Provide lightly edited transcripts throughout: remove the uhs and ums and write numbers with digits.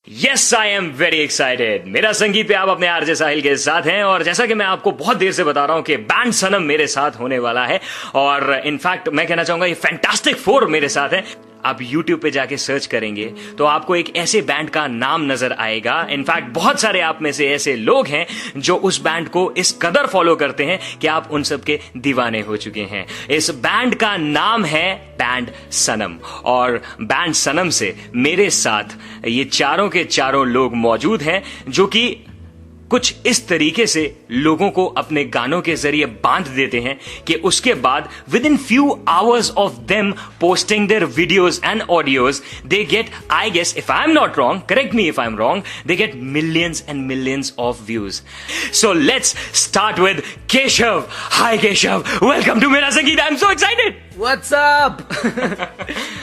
Yes I am very excited. मेरा संगीत पे आप अपने आरजे साहिल के साथ हैं और जैसा कि मैं आपको बहुत देर से बता रहा हूं कि बैंड सनम मेरे साथ होने वाला है और इनफैक्ट मैं कहना चाहूंगा ये फैंटास्टिक फोर मेरे साथ है। आप YouTube पे जाके सर्च करेंगे तो आपको एक ऐसे बैंड का नाम नजर आएगा। इनफैक्ट बहुत सारे आप में से ऐसे लोग हैं जो उस बैंड को इस कदर फॉलो करते हैं कि आप उन सब के दीवाने हो चुके हैं। इस बैंड का नाम है बैंड सनम और बैंड सनम से मेरे साथ ये चारों के चारों लोग मौजूद हैं जो कि कुछ इस तरीके से लोगों को अपने गानों के जरिए बांध देते हैं कि उसके बाद with in few hours of them posting their videos and audios they get, I guess if I am not wrong, correct me if I am wrong, they get millions and millions of views. So let's start with Keshav. Hi Keshav, welcome to Mera Sangeet. I am so excited. What's up?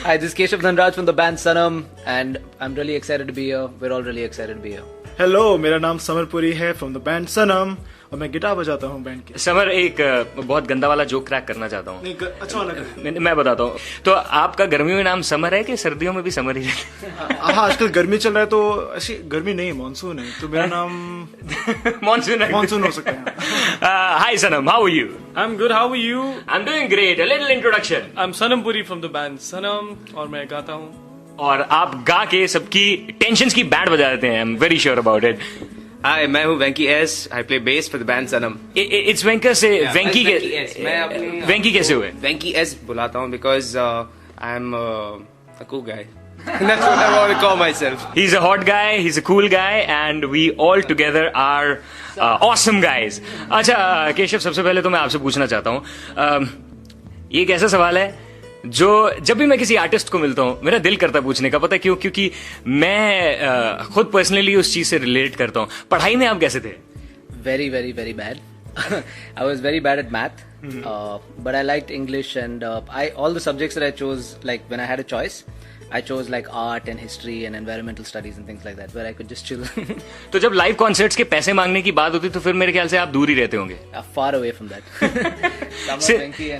Hi, this is Keshav Dhanraj from the band Sanam and I'm really excited to be here. We're all really excited to be here. Hello, मेरा नाम summer Puri है from the band सनम और मैं guitar बजाता हूँ band के। Summer, एक बहुत गंदा वाला जोक क्रैक करना चाहता हूँ। नहीं, अच्छा वाला कर। मैं बताता हूँ। तो आपका गर्मियों में नाम समर है कि सर्दियों में भी समर ही है? हाँ, आजकल गर्मी चल रहा है तो ऐसी गर्मी नहीं, मानसून है तो मेरा नाम मानसून हो सकता है। Hi Sanam, how are you? I'm good. How are you? I'm doing great. A little introduction. I'm Sanam Puri from the band Sanam और मैं गाता हूँ। और आप गा के सबकी टेंशन्स की बैंड बजा देते हैं। I'm very sure about it. Hi, मैं हूँ Venky S. I play bass for the band Sanam. It's वेंकर से वेंकी के वेंकी कैसे हुए? वेंकी एस बुलाता हूँ because I am a cool guy. That's what I want to call myself. He's a hot guy, he's a cool guy, and we all together are awesome guys. अच्छा केशव, सबसे पहले तो मैं आपसे पूछना चाहता हूँ, ये एक ऐसा सवाल है जो जब भी मैं किसी आर्टिस्ट को मिलता हूँ मेरा दिल करता है पूछने का। पता है क्यों? क्योंकि मैं खुद पर्सनली उस चीज से रिलेट करता हूँ। पढ़ाई में आप कैसे थे? Very, very, very bad. I was very bad at math, but I liked English and all the subjects that I chose, like when I had a choice, I chose like art and history and environmental studies and things like that, where I could just chill. तो जब live concerts के पैसे मांगने की बात होती तो फिर मेरे ख्याल से आप दूर ही रहते होंगे। Far away from that.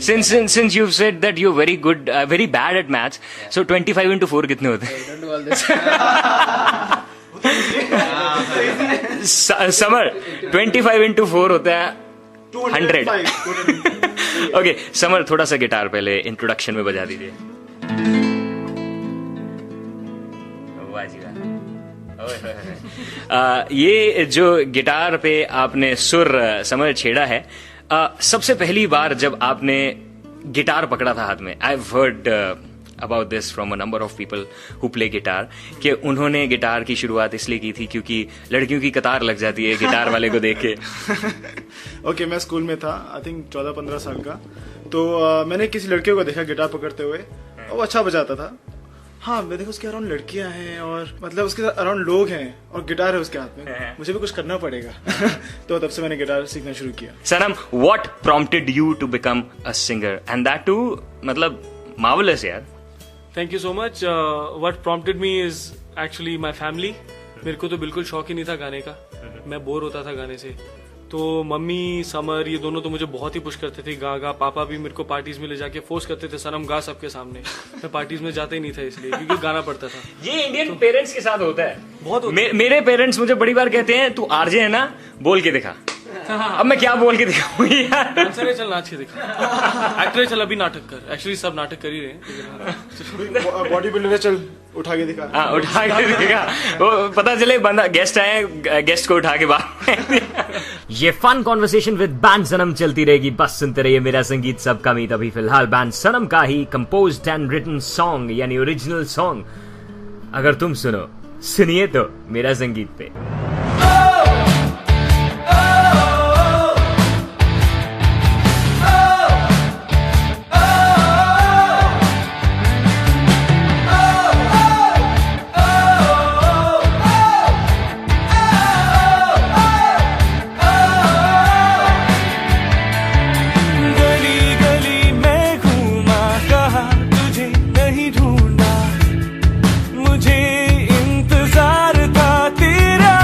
Since you've said that you're very good, very bad at maths, so 25 into 4 कितने होते हैं? Don't do all this. Summer, 25 into 4 होता है 100। ओके समर, थोड़ा सा गिटार पहले इंट्रोडक्शन में बजा दीजिए। ये जो गिटार पे आपने सुर समर छेड़ा है, सबसे पहली बार जब आपने गिटार पकड़ा था हाथ में, I have heard about this from a number of people who play guitar, कि उन्होंने गिटार की शुरुआत इसलिए की थी क्योंकि लड़कियों की कतार लग जाती है गिटार वाले को देख के। ओके, मैं स्कूल में था, आई थिंक 14-15 साल का, तो मैंने किसी लड़के को देखा गिटार पकड़ते हुए और वो अच्छा बजाता था। हाँ, मैं देखा उसके अराउंड लड़कियां हैं और मतलब उसके अराउंड लोग हैं और गिटार है उसके हाथ में, मुझे भी कुछ करना पड़ेगा। तो तब से मैंने गिटार सीखना शुरू किया। Sanam, what prompted you to become a singer and that too, मतलब मार्वेलस यार। Thank you so much. What prompted me is actually my family. मेरे को तो बिल्कुल शौक ही नहीं था गाने का, मैं बोर होता था गाने से। तो मम्मी, समर, ये दोनों तो मुझे बहुत ही पुश करते थे, गा। पापा भी मेरे को पार्टीज में ले जाके फोर्स करते थे, सनम गा सबके सामने। मैं पार्टीज में जाता ही नहीं था इसलिए, क्योंकि गाना पड़ता था। ये इंडियन पेरेंट्स के साथ होता है, बहुत होता है। मेरे पेरेंट्स मुझे बड़ी बार कहते हैं तू आरजे है ना, बोल के दिखा। अब मैं क्या बोल के दिखाऊं यार? डांसर है, चल नाच के दिखा। एक्टर है, चल अभी नाटक कर। एक्चुअली सब नाटक कर ही रहे हैं। बॉडी बिल्डर है, चल उठा के दिखा। हाँ, उठा के दिखा, वो पता चले बंदा गेस्ट आए, गेस्ट को उठा के बाहर। ये फन कॉन्वर्सेशन विद बैंड सनम चलती रहेगी, बस सुनते रहिए मेरा संगीत सबका मीत। अभी फिलहाल बैंड सनम का ही कंपोज्ड एंड रिटन सॉन्ग यानी ओरिजिनल सॉन्ग अगर तुम सुनिए तो मेरा संगीत पे। मुझे इंतजार था तेरा।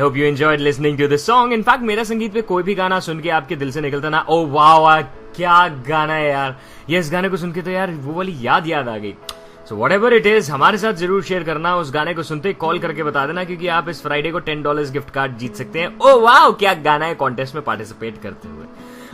Hope you enjoyed listening to the song. In fact Mera Sangeet पे कोई भी गाना सुन के आपके दिल से निकलता ना, ओ वाह क्या गाना है यार, ये इस गाने को सुन के तो यार वो वाली याद आ गई. So what ever it is, हमारे साथ जरूर शेयर करना. उस गाने को सुनते कॉल करके बता देना, क्योंकि आप इस फ्राइडे को $10 गिफ्ट कार्ड जीत सकते हैं. ओ वाह क्या गाना है, कॉन्टेस्ट में पार्टिसिपेट करते हुए.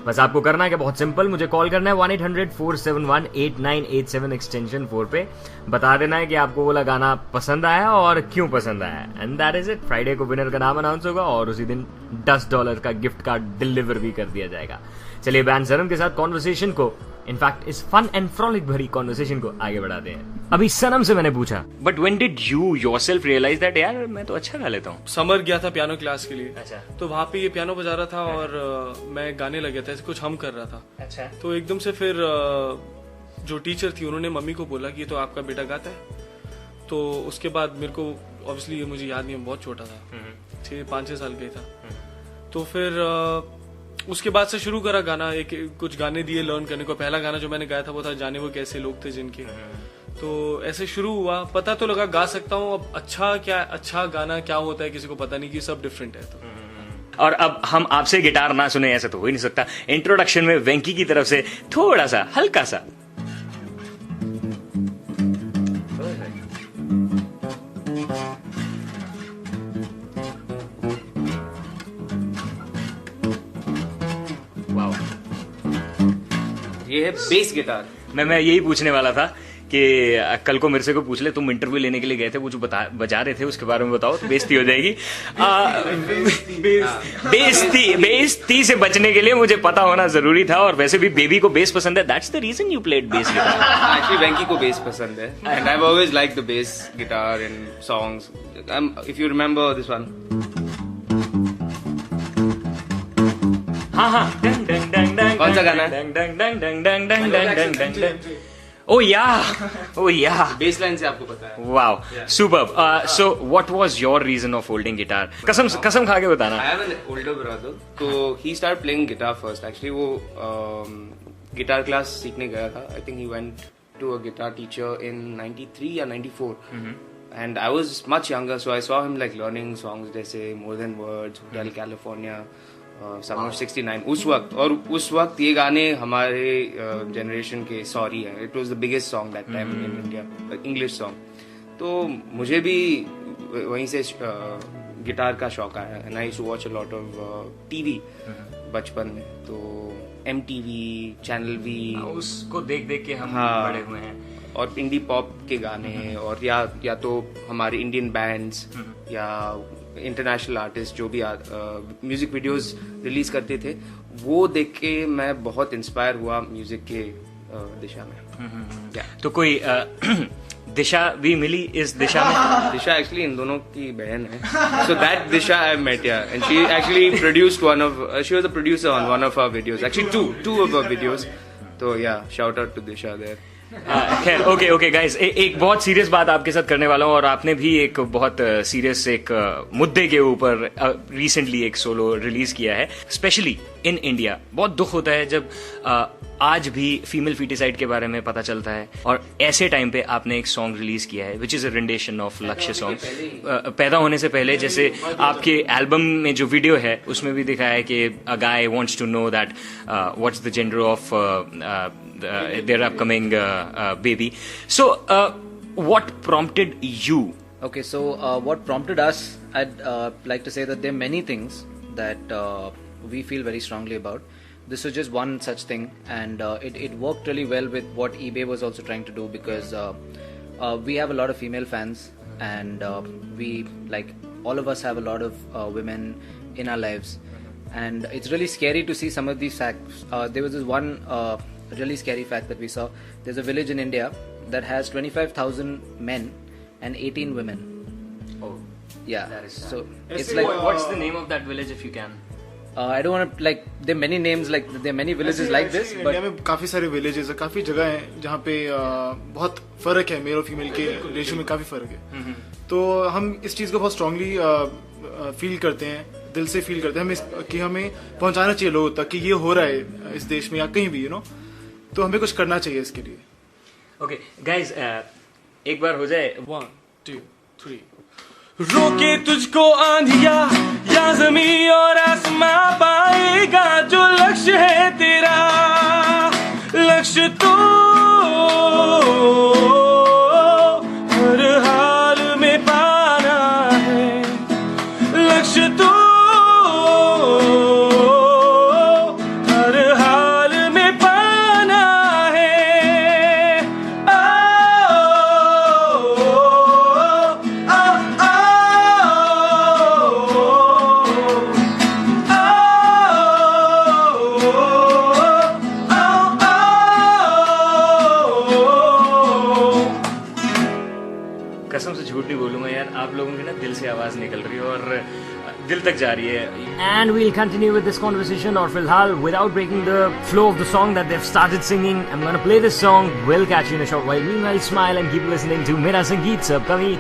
बस आपको करना है कि बहुत सिंपल, मुझे कॉल करना है 1-800-471-8987 एक्सटेंशन 4 पे. बता देना है कि आपको वाला गाना पसंद आया और क्यों पसंद आया. And that is it. Friday को विनर का नाम अनाउंस होगा और उसी दिन $10 का गिफ्ट कार्ड डिलीवर भी कर दिया जाएगा. चलिए बैंड सनम के साथ कॉन्वर्सेशन को, इनफैक्ट इस फन एंड फ्रॉलिक भरी कॉन्वर्सेशन को आगे बढ़ाते हैं. अभी सनम से मैंने पूछा, but when did you yourself realise that यार मैं तो अच्छा गा लेता हूँ. समर गया था पियानो क्लास के लिए. अच्छा. तो वहाँ पे ये पियानो बजा रहा था और मैं गाने लग गया था, ऐसे कुछ हम कर रहा था. अच्छा. तो एकदम से फिर जो टीचर थी उन्होंने मम्मी को बोला कि ये तो आपका बेटा गाता है. तो उसके बाद मेरे को ऑब्वियसली ये मुझे याद नहीं, मैं बहुत छोटा था, 5-6 साल का ही था. तो फिर उसके बाद से शुरू करा गाना. कुछ गाने दिए लर्न करने को. पहला गाना जो मैंने गाया था वो था जाने वो कैसे लोग थे जिनके. तो ऐसे शुरू हुआ, पता तो लगा गा सकता हूँ. अब अच्छा गाना क्या होता है किसी को पता नहीं, कि सब डिफरेंट है. तो और अब हम आपसे गिटार ना सुने ऐसा तो हो ही नहीं सकता. इंट्रोडक्शन में वेंकी की तरफ से थोड़ा सा हल्का सा. ये है बेस गिटार. मैं यही पूछने वाला था कि कल को मेरे से को पूछ ले, तुम इंटरव्यू लेने के लिए गए थे, वो जो बजा रहे थे उसके बारे में बताओ तो बेइज्जती हो जाएगी. बेइज्जती से बचने के लिए मुझे पता होना जरूरी था. और वैसे भी बेबी को बेस पसंद है, that's the reason you played bass guitar. Actually Venky को बेस पसंद है and I have always like the bass guitar in songs. If you remember this one. हाँ. कौन सा गाना है? ओ या बेस लाइन से आपको पता है. Wow superb. So what was your reason of holding guitar? कसम खा के बताना. I have an older brother, so he started playing guitar first. Actually, वो गिटार क्लास सीखने गया था. I think he went to a guitar teacher in 93 or 94. And I was much younger, so I saw him like learning songs जैसे More Than Words, Hotel California, Summer of 69. उस वक्त ये गाने हमारे generation के सॉरी है. It was the biggest song that time in India, English song. तो मुझे भी वहीं से गिटार का शौक आया. And I used to watch a lot of TV बचपन में. तो MTV, चैनल V, उसको देख के हम बड़े हुए हैं. और इंडी पॉप के गाने और या तो हमारे इंडियन बैंड्स या इंटरनेशनल आर्टिस्ट जो भी म्यूजिक वीडियोस रिलीज करते थे, वो देख के मैं बहुत इंस्पायर हुआ म्यूजिक के दिशा में. तो कोई दिशा भी मिली इस दिशा में? दिशा एक्चुअली इन दोनों की बहन है. So that Disha I met ya and she actually produced she was the producer on one of our videos. Actually two of our videos. तो ya shout out to Disha there. खैर ओके गाइस, एक बहुत serious बात आपके साथ करने वाला हूँ. और आपने भी एक बहुत सीरियस एक मुद्दे के ऊपर रिसेंटली एक सोलो रिलीज किया है, स्पेशली इन इंडिया. बहुत दुख होता है जब आज भी फीमेल फीटिसाइड के बारे में पता चलता है. और ऐसे टाइम पे आपने एक सॉन्ग रिलीज किया है which is a rendition of लक्ष्य सॉन्ग. पैदा होने से पहले, जैसे आपके एल्बम में जो वीडियो है उसमें भी दिखाया है कि a guy wants to know that what's the gender of their upcoming baby. So, what prompted you? Okay, so what prompted us, I'd like to say that there are many things that we feel very strongly about. This was just one such thing, and it worked really well with what eBay was also trying to do, because we have a lot of female fans, and we, like, all of us have a lot of women in our lives, and it's really scary to see some of these facts. There was this one really scary fact that we saw. There's a village in India that has 25,000 men and 18 women. Oh, yeah. That is so it's like, what's the name of that village if you can? I don't want to, like, there are many names, like there are many villages like this, but India में काफी सारे villages है, काफी जगह है जहाँ पे बहुत फर्क है. मेल और फीमेल के रेशियो में काफी फर्क है. तो हम इस चीज को बहुत स्ट्रांगली फील करते हैं, दिल से फील करते हैं कि हमें पहुंचाना चाहिए लोगों तक कि ये हो रहा है इस देश में या कहीं भी, तो हमें कुछ करना चाहिए इसके लिए. ओके गाइज, एक बार हो जाए. 1, 2, 3. रोके तुझको आंधिया या जमीन और आसमां, पाएगा जो लक्ष्य है तेरा। लक्ष्य तो हर हाल में पाना है, लक्ष्य तो हर हाल में पाना है। कसम से झूठ नहीं बोलूंगा यार, आप लोगों की ना दिल से आवाज निकल रही है और दिल तक जा रही है। And we'll continue with this conversation, और फिलहाल without breaking the flow of the song that they've started singing, I'm gonna play this song. We'll catch you in a short while. Meanwhile, smile and keep listening to Mera Sangeet Sab Kami.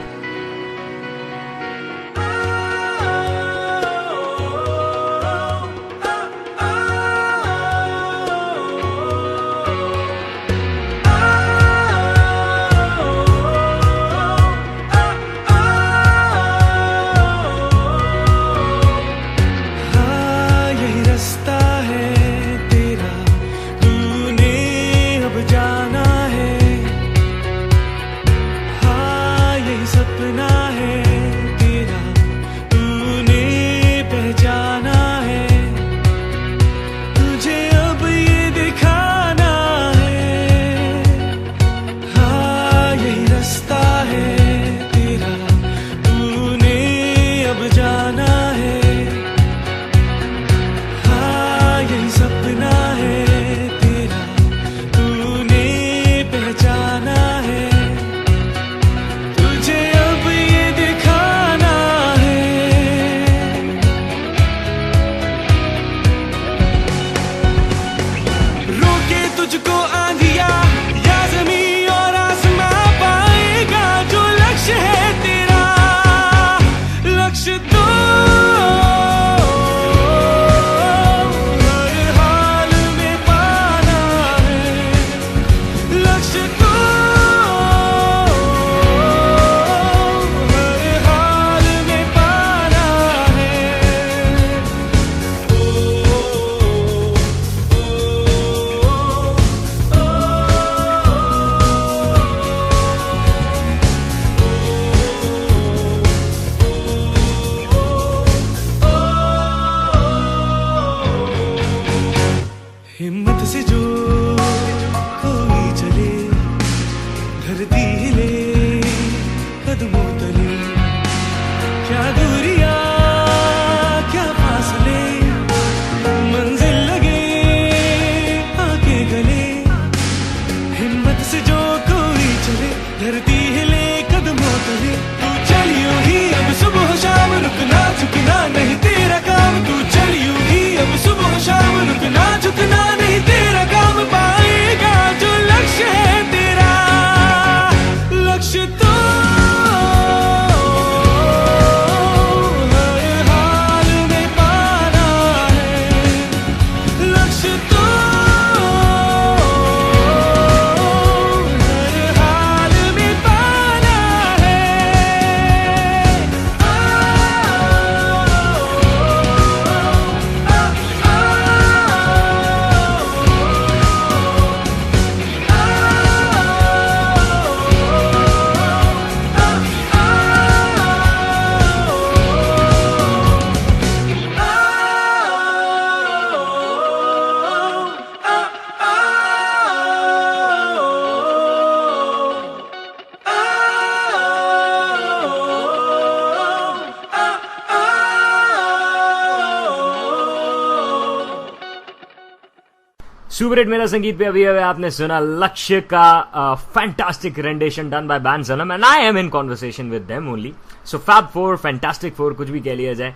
Super hit Mera Sangeet पे अभी आपने सुना लक्ष्य का fantastic rendition done by band Sanam, and I am in conversation with them only. So fab 4, fantastic 4, कुछ भी कह लिया जाए.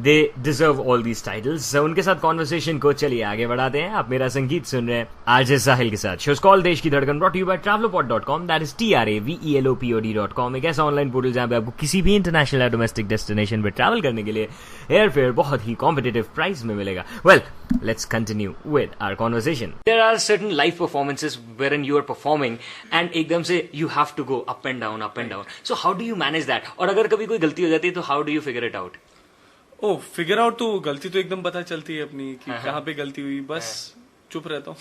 They deserve all these titles. उनके साथ कॉन्वर्सेशन को चलिए आगे बढ़ाते हैं। आप मेरा संगीत सुन रहे हैं आरजे साहिल के साथ। शोज कॉल देश की धड़कन, brought to you by travelopod.com, that is TRAVELOPOD.com, एक ऐसा ऑनलाइन पोर्टल जहां पे आपको किसी भी इंटरनेशनल या डोमेस्टिक डेस्टिनेशन पे ट्रैवल करने के लिए एयर फेयर बहुत ही कॉम्पिटिटिव प्राइस में मिलेगा। Well, let's continue with our conversation. There are certain live performances wherein you are performing and एकदम से you have to go up and down, up and down. So how do you manage that? और अगर कभी कोई गलती हो जाती है तो how do you figure it out? Oh figure out तो गलती तो एकदम पता चलती है अपनी कि कहाँ पे गलती हुई, बस चुप रहता हूँ।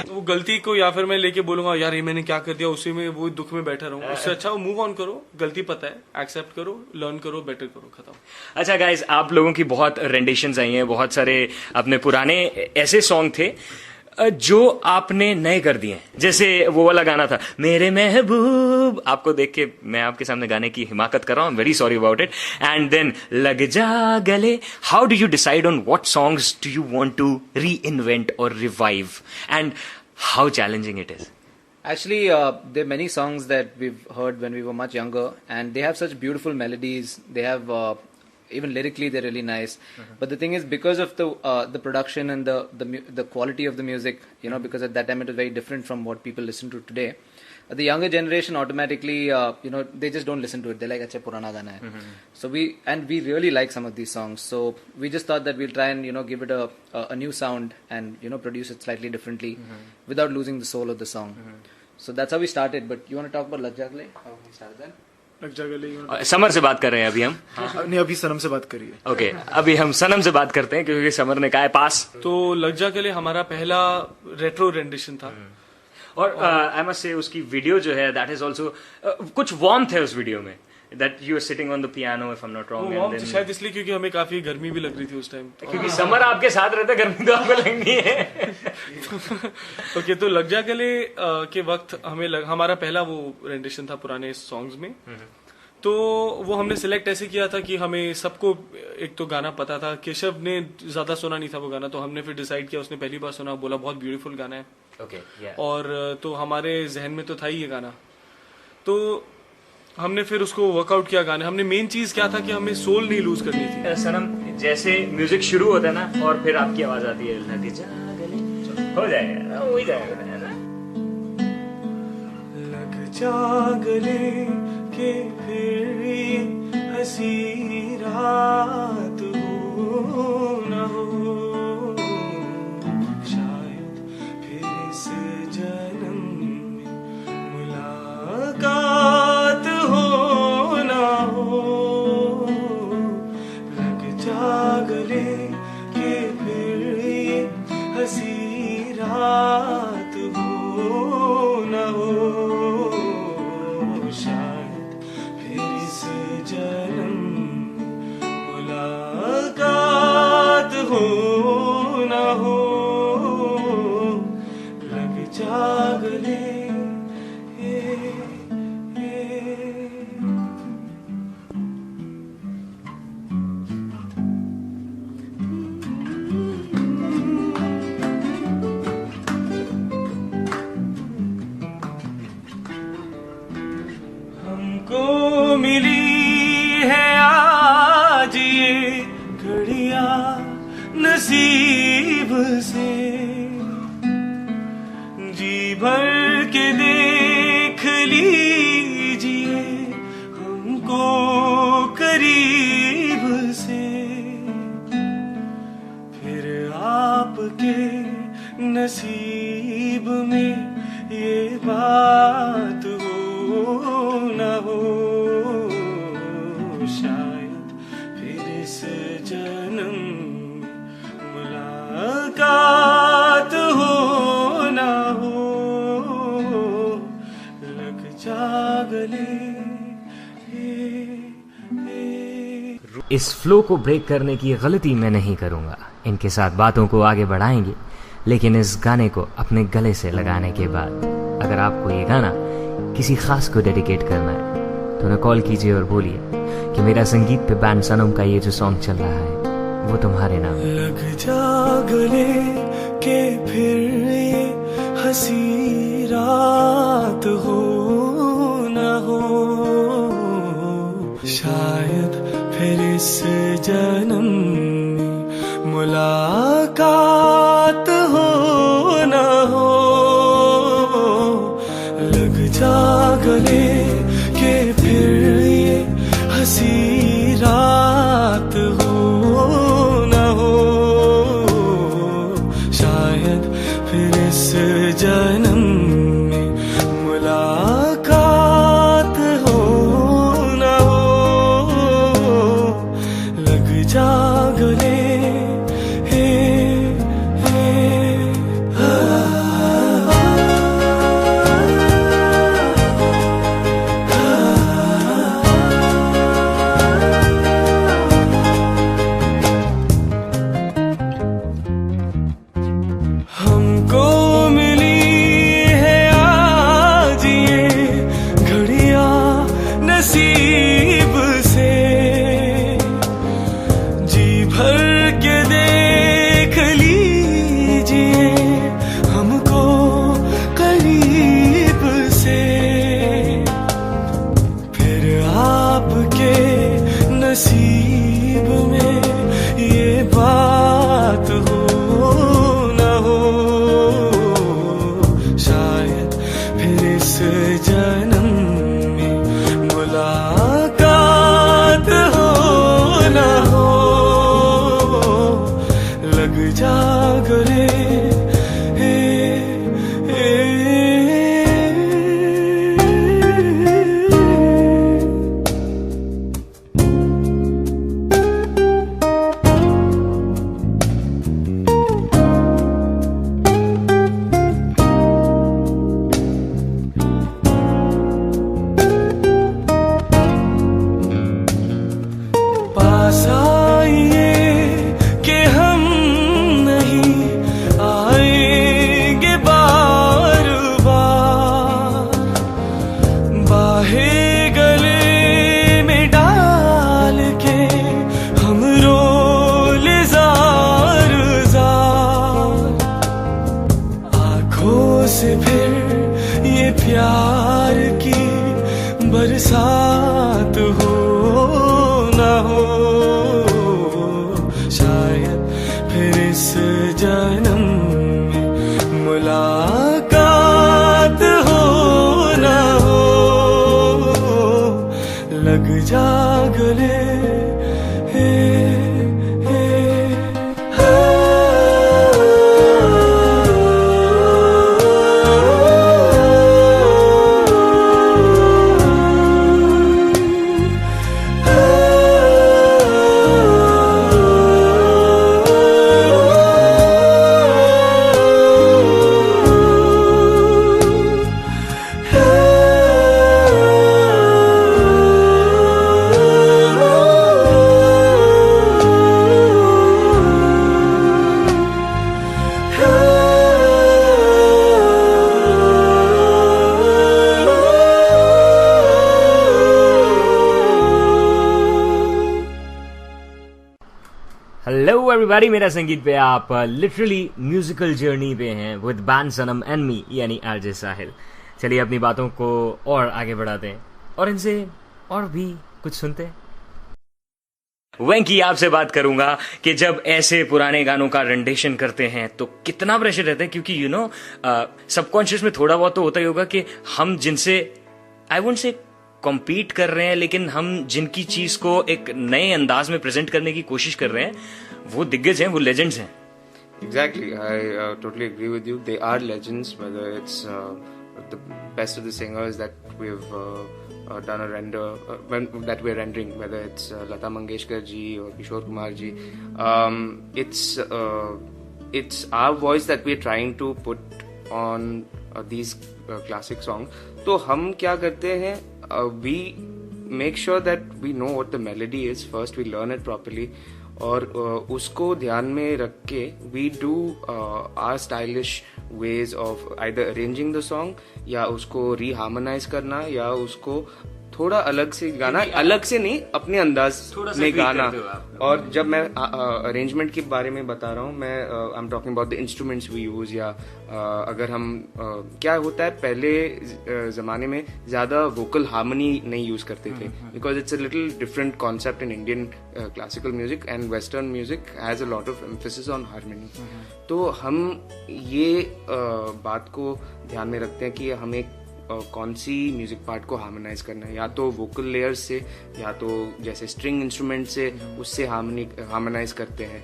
वो गलती को या फिर मैं लेके बोलूंगा यार ये मैंने क्या कर दिया, उसी में वो दुख में बैठा रहूं, उससे अच्छा मूव ऑन करो। गलती पता है, एक्सेप्ट करो, लर्न करो, बेटर करो, खत्म। अच्छा गाइस, आप लोगों की बहुत रेंडिशंस आई हैं, बहुत सारे अपने पुराने ऐसे सॉन्ग थे जो आपने नए कर दिए। जैसे वो वाला गाना था मेरे महबूब, आपको देख के मैं आपके सामने गाने की हिमाकत कर रहा हूं, very sorry about it. And then लग जा गले। How do you decide on what songs do you want to reinvent और revive, and how challenging it is? Actually, there are many songs that we've heard when we were much younger, and they have such beautiful melodies. They have even lyrically they're really nice. But the thing is, because of the production and the quality of the music, you know, because at that time it was very different from what people listen to today. The younger generation automatically, you know, they just don't listen to it. They're like, "Acha purana gana hai." So we really like some of these songs. So we just thought that we'll try and, you know, give it a new sound and, you know, produce it slightly differently without losing the soul of the song. So that's how we started. But you want to talk about Lag Ja Gale? How we started that? Summer से बात कर रहे हैं अभी हम। नहीं, अभी सनम से बात करिए। ओके, अभी हम सनम से बात करते हैं क्योंकि समर ने कहा है पास। तो लग जा गले हमारा पहला रेट्रो रेंडिशन था। और आई मस्ट से उसकी वीडियो जो है दैट इज ऑल्सो कुछ वार्म थे उस वीडियो में, that you are sitting on the piano if I am not wrong. शायद इसलिए क्योंकि हमें काफी गर्मी भी लग रही थी उस टाइम, क्योंकि समर आपके साथ रहता, गर्मी तो आपको लगनी है। ओके, तो लग जा गले के वक्त हमारा पहला वो रेंडिशन था पुराने सॉन्ग्स में। तो वो हमने सिलेक्ट ऐसे किया था कि हमें सबको एक तो गाना पता था, केशव ने ज्यादा सुना नहीं था वो गाना, तो हमने फिर डिसाइड किया, उसने पहली बार सुना, बोला बहुत ब्यूटीफुल गाना है। और तो हमारे जहन में तो था ही ये गाना, तो हमने फिर उसको वर्कआउट किया गाने। हमने मेन चीज क्या था कि हमें सोल नहीं लूज करनी थी। सनम जैसे म्यूजिक शुरू होता है ना और फिर आपकी आवाज आती है लग जा गले, हो जाएगा, हो ही जाएगा। लग जा गले के फिर ये हंसी रात हो न हो, शायद फिर इस जन्म में मुलाकात हो न हो। लग जा गले के फिर ये हंसी रात हो न हो, हो ना हो। लग जा गले हमको मिली है आज ये घड़िया नसीब से, जी भर के देख लीजिए हमको करीब से, फिर आपके नसीब में ये बात हो न हो, शायद फिर इस जन्म मुलाकात हो ना हो। लग जा गले। इस फ्लो को ब्रेक करने की गलती मैं नहीं करूंगा। इनके साथ बातों को आगे बढ़ाएंगे, लेकिन इस गाने को अपने गले से लगाने के बाद अगर आपको ये गाना किसी खास को डेडिकेट करना है तो उन्हें कॉल कीजिए और बोलिए कि मेरा संगीत पे बैंड सनम का ये जो सॉन्ग चल रहा है वो तुम्हारे नाम। लग जा गले के फिर ये हंसी रात हो न हो, शायद जन्म में मुलाकात हो न हो, लग जा गले के फिर ये हंसी रात हो न हो, शायद फिर इस जन्म में मुलाकात हो न हो, लग जा गले हे हमको मिली है आज ये घड़ियां नसीब से, जी भर के देख लीजिए हमको करीब से, फिर आपके नसीब में ये बात हो न हो, शायद फिर इस जन्म में मुलाकात हो न हो, लग जा गले हे पास आइए कि हम नहीं आएंगे बार बार, बाहें गले में डाल के हम रोले जार जार, आँखों से फिर ये प्यार की बरसात हो न हो, शायद फिर इस जन्म में मुलाकात हो न हो, लग जा गले हे हेलो एवरीबॉडी, मेरा संगीत पे आप लिटरली म्यूजिकल जर्नी पे हैं with band Sanam and me यानी आरजे साहिल। चलिए अपनी बातों को और आगे बढ़ाते हैं और इनसे और भी कुछ सुनते हैं। वेंकी आपसे बात करूंगा कि जब ऐसे पुराने गानों का रेंडेशन करते हैं तो कितना प्रेशर रहता है, क्योंकि यू नो सबकॉन्शियस में थोड़ा बहुत तो होता ही होगा कि हम जिनसे आई वोंट से कॉम्पीट कर रहे हैं, लेकिन हम जिनकी चीज को एक नए अंदाज में प्रेजेंट करने की कोशिश कर रहे हैं वो दिग्गज हैं, वो लेजेंड्स हैं। Exactly, I totally agree with you. They are legends, whether it's the best of the singers that we've done a render, that we're rendering, whether it's Lata Mangeshkar ji or Kishore Kumar ji. It's our voice that we're trying to put on these classic songs. तो हम क्या करते हैं, we make sure that we know what the melody is first, we learn it properly, और उसको ध्यान में रख के we do our stylish ways of either arranging the song या उसको reharmonize करना या उसको थोड़ा अलग से गाना, अलग से नहीं, अपने अंदाज में गाना। और जब मैं अरेंजमेंट के बारे में बता रहा हूँ, मैं I am talking about the instruments we use, या अगर हम क्या होता है, पहले जमाने में ज्यादा वोकल हार्मनी नहीं यूज करते थे, because it's a little different concept in Indian classical music, and western music has a lot of emphasis on harmony. तो हम ये बात को ध्यान में रखते हैं कि हमें कौन सी म्यूजिक पार्ट को हार्मोनाइज करना है, या तो वोकल लेयर्स से, या तो जैसे स्ट्रिंग इंस्ट्रूमेंट से, उससे हार्मोनाइज करते हैं।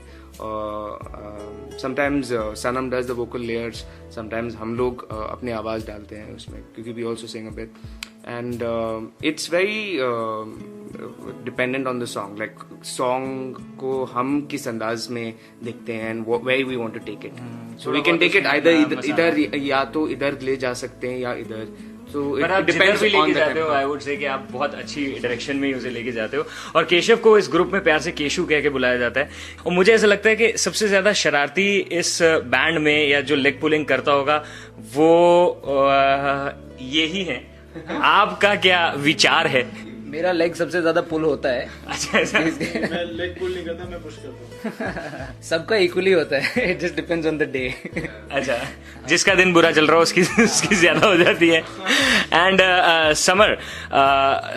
Sometimes Sanam does the vocal layers, sometimes हम लोग अपने आवाज डालते हैं उसमें, क्योंकि we also sing a bit, and it's very dependent on the song, like song को हम किस अंदाज में देखते हैं, and where we want to take it. So we can take it इधर, या तो इधर ले जा सकते हैं या इधर। So पर आप जिधर भी लेके जाते हो, आई वुड से कि आप बहुत अच्छी डायरेक्शन में उसे लेके जाते हो। और केशव को इस ग्रुप में प्यार से केशु कह के बुलाया जाता है, और मुझे ऐसा लगता है कि सबसे ज्यादा शरारती इस बैंड में, या जो लेग पुलिंग करता होगा, वो यही है। आपका क्या विचार है? मेरा लेग सबसे ज्यादा पुल होता है। अच्छा ऐसा? मैं लेग पुल नहीं करता, मैं पुश करता हूँ। सबका इक्वली होता है, it just depends on the day. अच्छा, जिसका दिन बुरा चल रहा हो उसकी ज्यादा हो जाती है। एंड समर,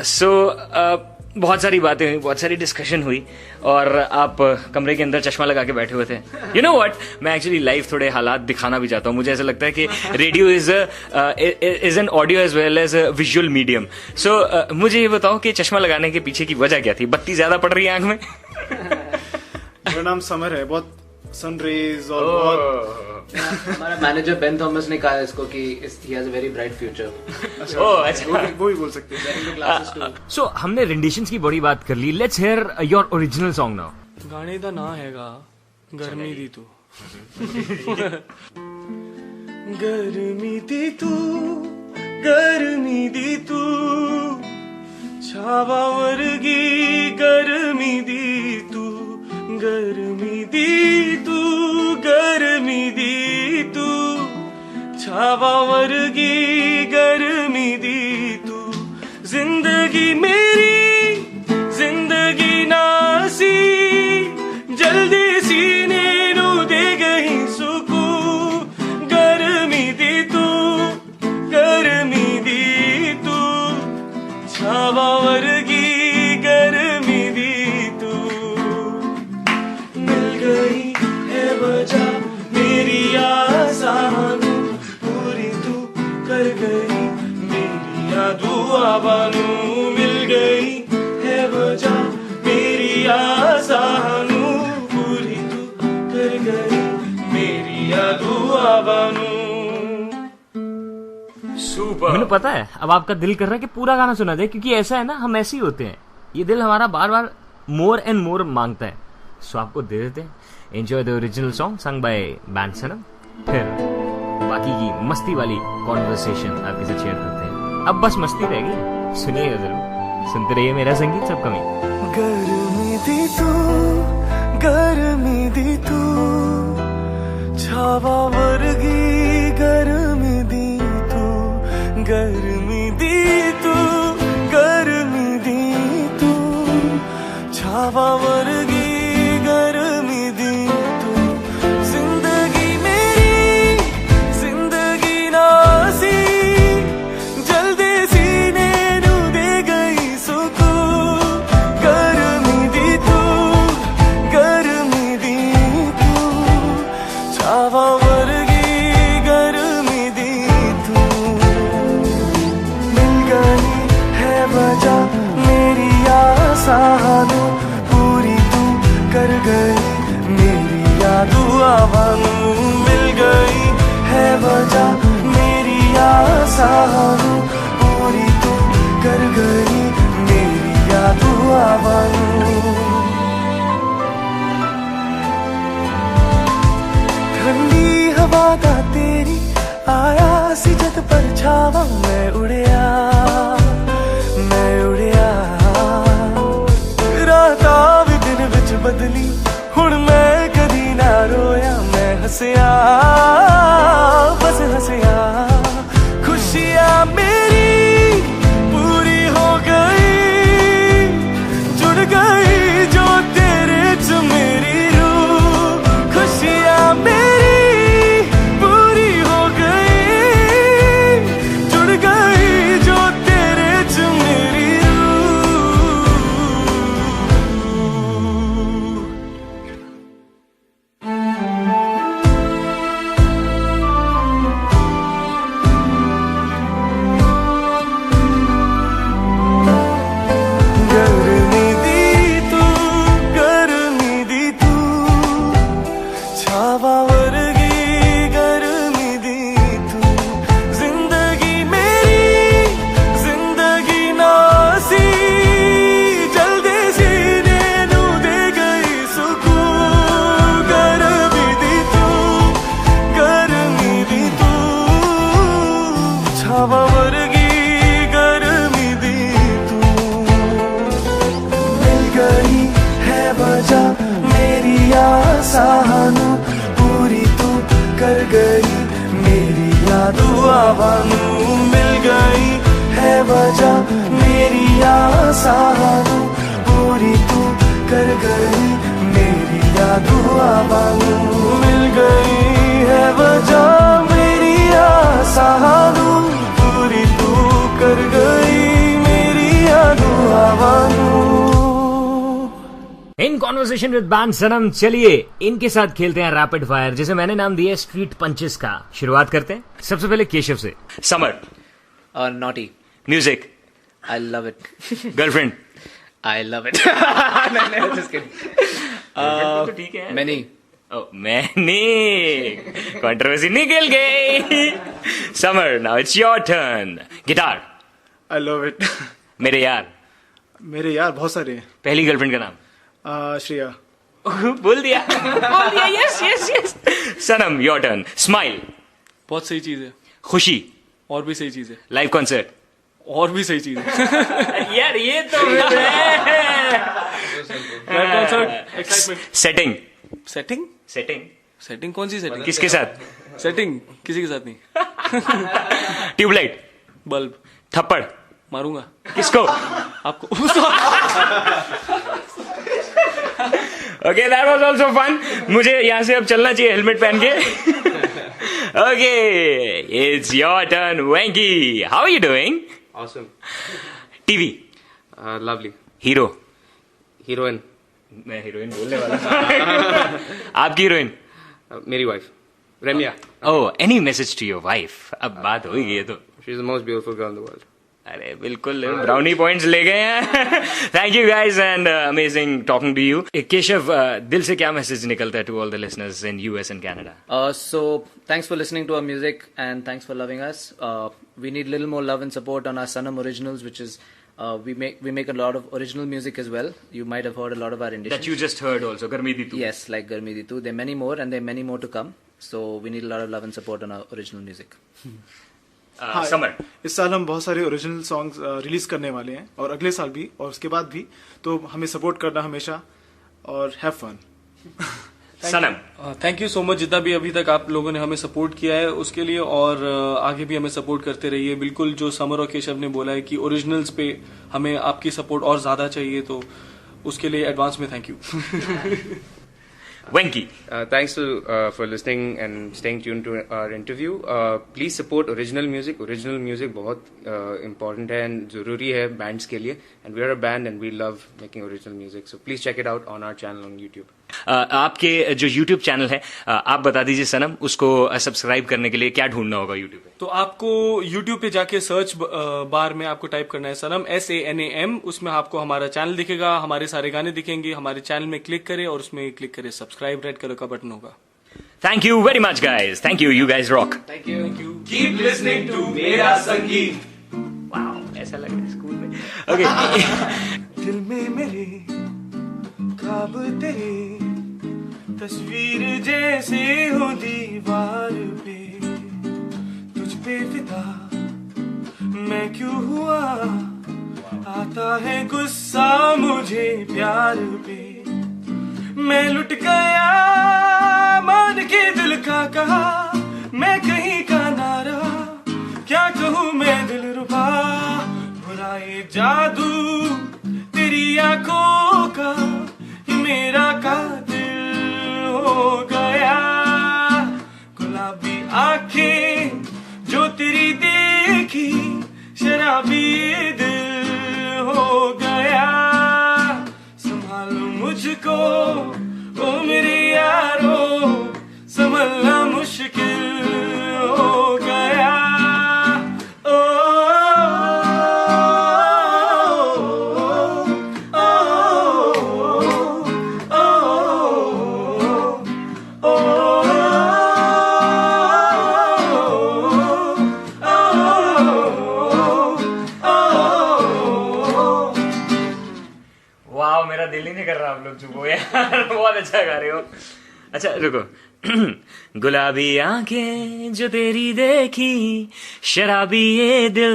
सो बहुत सारी बातें हुई, बहुत सारी डिस्कशन हुई, और आप कमरे के अंदर चश्मा लगा के बैठे हुए थे। यू नो व्हाट, मैं एक्चुअली लाइव थोड़े हालात दिखाना भी चाहता हूँ। मुझे ऐसा लगता है कि radio is an audio as well as visual medium. So मुझे ये बताओ कि चश्मा लगाने के पीछे की वजह क्या थी? बत्ती ज्यादा पड़ रही है आंख में? मेरा नाम समर है, बहुत सन रेज और बहुत हमारा मैनेजर बेन थॉमस ने कहा इसको कि he has a very bright future. वो भी बोल सकते हैं। सो हमने रेंडिशंस की बड़ी बात कर ली, let's hear your original song now. गाने दा ना हैगा गर्मी दी तू, गर्मी दी तू, गर्मी दी तू, छावा वर्गी गर्मी दी तू, गर्मी दी तू, गर्मी दी तू, छावा वर्गी गर्मी दी तू, जिंदगी मेरी जिंदगी नासी, जल्दी सीने नू दे गई सुकून, गर्मी दी तू, गर्मी दी तू, छावा वर्गी गर्मी दी तू, मिल गई है वजह मेरी आसानू, पूरी तू कर गई मेरी दुआ बानू, मिल गई है वजह मेरी आसानू, पूरी तू कर गई मेरी दुआ बानू। सुपर। मैंने पता है, अब आपका दिल कर रहा है कि पूरा गाना सुना दे, क्योंकि ऐसा है ना, हम ऐसे ही होते हैं, ये दिल हमारा बार बार मोर एंड मोर मांगता है। सो आपको दे देते हैं। Enjoy the original song sung by band Sanam, फिर बाकी की मस्ती वाली कॉन्वर्सेशन आपके साथ शेयर करते हैं। अब बस मस्ती रहेगी, सुनिएगा जरूर, सुनते रहिए मेरा संगीत सब कमी। गर्मी दी तू, गर्मी दी तू, छावा वर्गी गर्मी दी तू, गर्मी दी तू, गर्मी दी तू, छावा वर्गी गर्मी दी तू, जिंदगी मेरी जिंदगी नासी, जल्दी सीने नू दे गई सुकून, गर्मी दी तू, गर्मी दी तू, छावा वर्गी गर्मी दी तू, मिल गई है वजह मेरी आसानू, पूरी तू कर गई मेरी दुआ बानू, मिल गई है वजह मेरी आसानू, पूरी तू कर गई मेरी दुआ बानू, ठंडी हवा का तेरी आया सी जद परछावा, मैं उड़िया, मैं उड़िया, राता भी दिन विच बदली, हुण मैं कदी ना रोया, मैं हसिया, बस हसिया, खुशियां मेरी पूरी हो गई। सानू पूरी तू कर गई मेरी यादों आवानू मिल गई है वजह मेरी आसानू पूरी तू कर गई मेरी यादों आवानू मिल गई है वजह मेरी आसानू पूरी तू कर गई मेरी यादों आवानू। इन कॉन्वर्सेशन विद बैंड सनम, चलिए इनके साथ खेलते हैं रैपिड फायर, जिसे मैंने नाम दिया स्ट्रीट पंचेस का। शुरुआत करते हैं सबसे पहले केशव से। Summer, Naughty. Music, I love it. Girlfriend. I love it. No, just kidding. तो ठीक है। Many. मैंने कंट्रोवर्सी निकल गई। Summer, now it's your turn. Guitar. I love it. मेरे यार। मेरे यार बहुत सारे हैं। पहली गर्लफ्रेंड का नाम। श्रेया। बोल दिया। Yes yes yes. Sanam, your turn. Smile. बहुत सही चीज है। खुशी। और भी सही चीज है। Live concert. और भी सही चीज है। यार ये तो excitement. Setting. Setting setting setting कौन सी सेटिंग? किसके साथ? सेटिंग किसी के साथ नहीं। ट्यूबलाइट। बल्ब। थप्पड़। मारूंगा। किसको? आपको। Okay, that was also fun. मुझे यहाँ से अब चलना चाहिए हेलमेट पहन के। Okay, it's your turn. Venky, how are you doing? Awesome. TV. Lovely. Hero. Heroine. मैं हीरोइन बोलने वाला। आपकी हीरोइन? मेरी wife. Remya. Oh, any message to your wife? अब बात हो गई है तो। She's the most beautiful girl in the world. अरे बिल्कुल, ब्राउनी पॉइंट्स ले गए हैं। Thank you guys and amazing talking to you. Keshav, दिल से क्या मैसेज निकलता है to all the listeners in US and Canada? So thanks for listening to our music and thanks for loving us. We need little more love and support on our Sanam originals, which is we make a lot of original music as well. You might have heard a lot of our renditions. That you just heard also, Garmi Di Tu. Yes, like Garmi Di Tu. There are many more and there are many more to come. So we need a lot of love and support on our original music. Summer, इस साल हम बहुत सारे original songs release करने वाले हैं और अगले साल भी और उसके बाद भी, तो हमें सपोर्ट करना हमेशा और have fun. Sanam, thank you so much जितना भी अभी तक आप लोगों ने हमें सपोर्ट किया है उसके लिए, और आगे भी हमें सपोर्ट करते रहिए। बिल्कुल जो समर और केशव ने बोला है कि ओरिजिनल्स पे हमें आपकी सपोर्ट और ज्यादा चाहिए, तो उसके लिए एडवांस में thank you. Venky, Thanks for listening and staying tuned to our interview. Please support original music. Original music बहुत important है and जरूरी है bands के लिए. And we are a band and we love making original music. So please check it out on our channel on YouTube. आपके जो YouTube channel है, आप बता दीजिए सनम, उसको सब्सक्राइब करने के लिए क्या ढूंढना होगा YouTube पे? तो आपको YouTube पे जाके सर्च बार में आपको टाइप करना है सनम, SANAM। उसमें आपको हमारा चैनल दिखेगा, हमारे सारे गाने दिखेंगे। हमारे चैनल में क्लिक करें और उसमें क्लिक करें सब्सक्राइब, रेड कलर का बटन होगा। Thank you very much guys, thank you guys rock. Thank you. Keep listening to मेरा संगीत। वाओ, ऐसा लग रहा है स्कूल में। ओके। दिल में मेरे ख्वाब तेरे तस्वीर जैसे हो दीवार पे, तुझ पे फिदा मैं क्यों हुआ, आता है गुस्सा मुझे प्यार पे। मैं लुट गया मान के दिल का कहा, मैं कहीं का ना रहा, क्या कहूँ मैं दिल रुबा। बुरा ये जादू तेरी आंखों का, ये मेरा कातिल हो गया। गुलाबी आंखें जो तेरी देखी, शराबी दिल हो गया। संभालो मुझको ओ मेरे यारो, संभलना मुश्किल हो गया। ओ, वाह, मेरा दिल ही नहीं कर रहा आप लोग चुप हो यार। बहुत अच्छा गा रहे हो। अच्छा रुको। गुलाबी आंखें जो तेरी देखी, शराबी ये दिल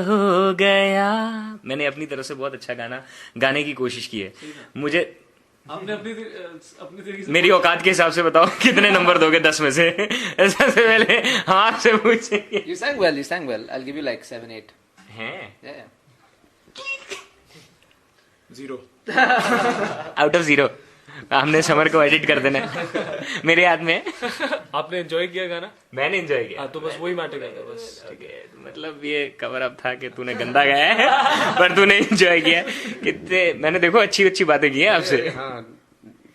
हो गया। मैंने अपनी तरफ से बहुत अच्छा गाना गाने की कोशिश की है। आपने अपनी तरीके से मेरी औकात के हिसाब से बताओ कितने नंबर दोगे 10 में से? सबसे पहले हम आपसे पूछेंगे. You sang well. I'll give you like 7, 8. हैं? Yeah. 0. Out of 0. हमने समर को एडिट कर देना है. मेरे याद में आपने एंजॉय किया गाना? मैंने एंजॉय किया. हाँ, तो बस वही मैटर करता है बस. ठीक है, मतलब ये कवर अप था कि तूने गंदा गाया है पर तूने एंजॉय किया. कितने मैंने देखो अच्छी बातें की हैं आपसे.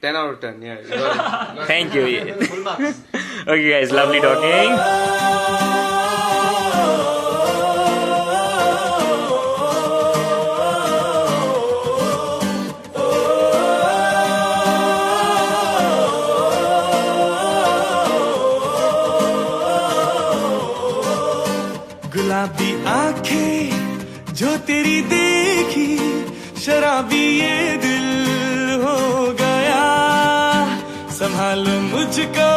10 out of 10, yeah. Thank you. Okay guys, lovely talking. गुलाबी आंखें जो तेरी देखी, शराबी ये दिल हो गया. संभालो मुझको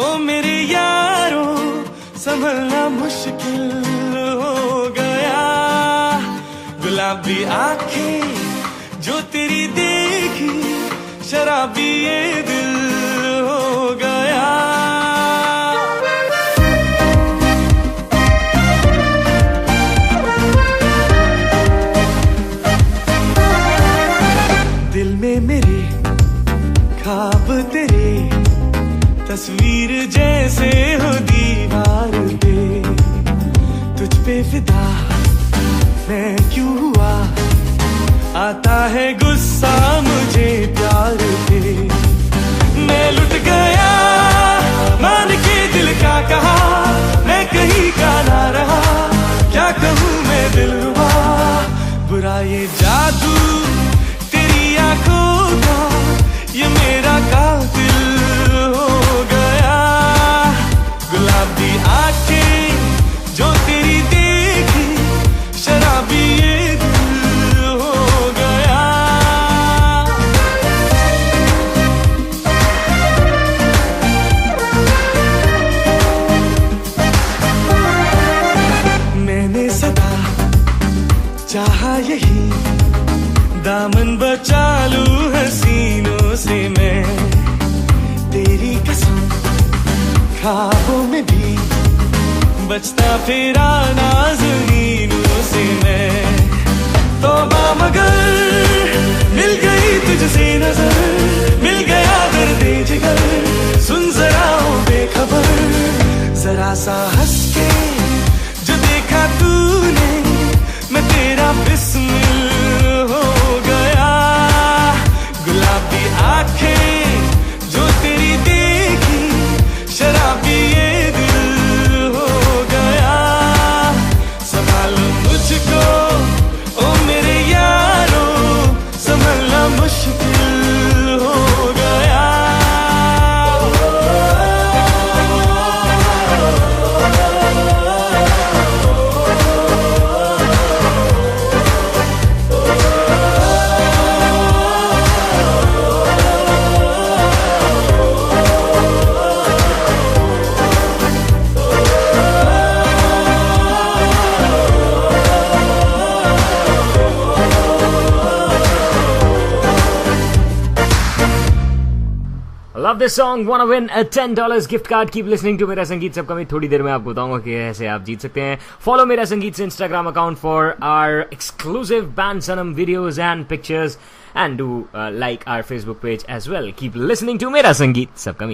ओ मेरे यारो, संभलना मुश्किल हो गया. गुलाबी आंखें जो तेरी देखी, शराबी ये दिल हो गया. दिल में मेरे ख्वाब तेरे, तस्वीर जैसे हो दीवार पे. तुझ पे फिदा मैं क्यों हुआ, आता है गुस्सा मुझे प्यार पे. मैं लुट गया मान के दिल का कहा, मैं कहीं का ना रहा. क्या कहूँ मैं दिलरुबा, बुरा ये जादू आँखों का, ये मेरा कातिल हो गया. गुलाबी आंखें जो तेरी देखी, शराबी ये दिल हो गया. मैंने सदा चाहा यही, दामन बचा लूं हसीनों से मैं. तेरी कसम ख्वाबों में भी, बचता फिरा नाज़नीनों से मैं. तौबा मगर मिल गई तुझसे नजर, मिल गया दर्दे जिगर. सुन जरा ओ बेखबर, जरा सा हंस के जो देखा तूने, मैं तेरा बिस्मिल हो गया. गुलाबी आंखें जो तेरी देखी, शराबी ये दिल हो गया. संभालो मुझको ओ मेरे यारो, संभलना मुश्किल हो गया. Love this song. Wanna win a $10 gift card? Keep listening to मेरा संगीत सबका. मैं थोड़ी देर में आपको बताऊंगा कि ऐसे आप जीत सकते हैं. Follow मेरा संगीत से Instagram account for our exclusive Band Sanam videos and pictures, and do like our Facebook page as well. Keep listening to मेरा संगीत सबका.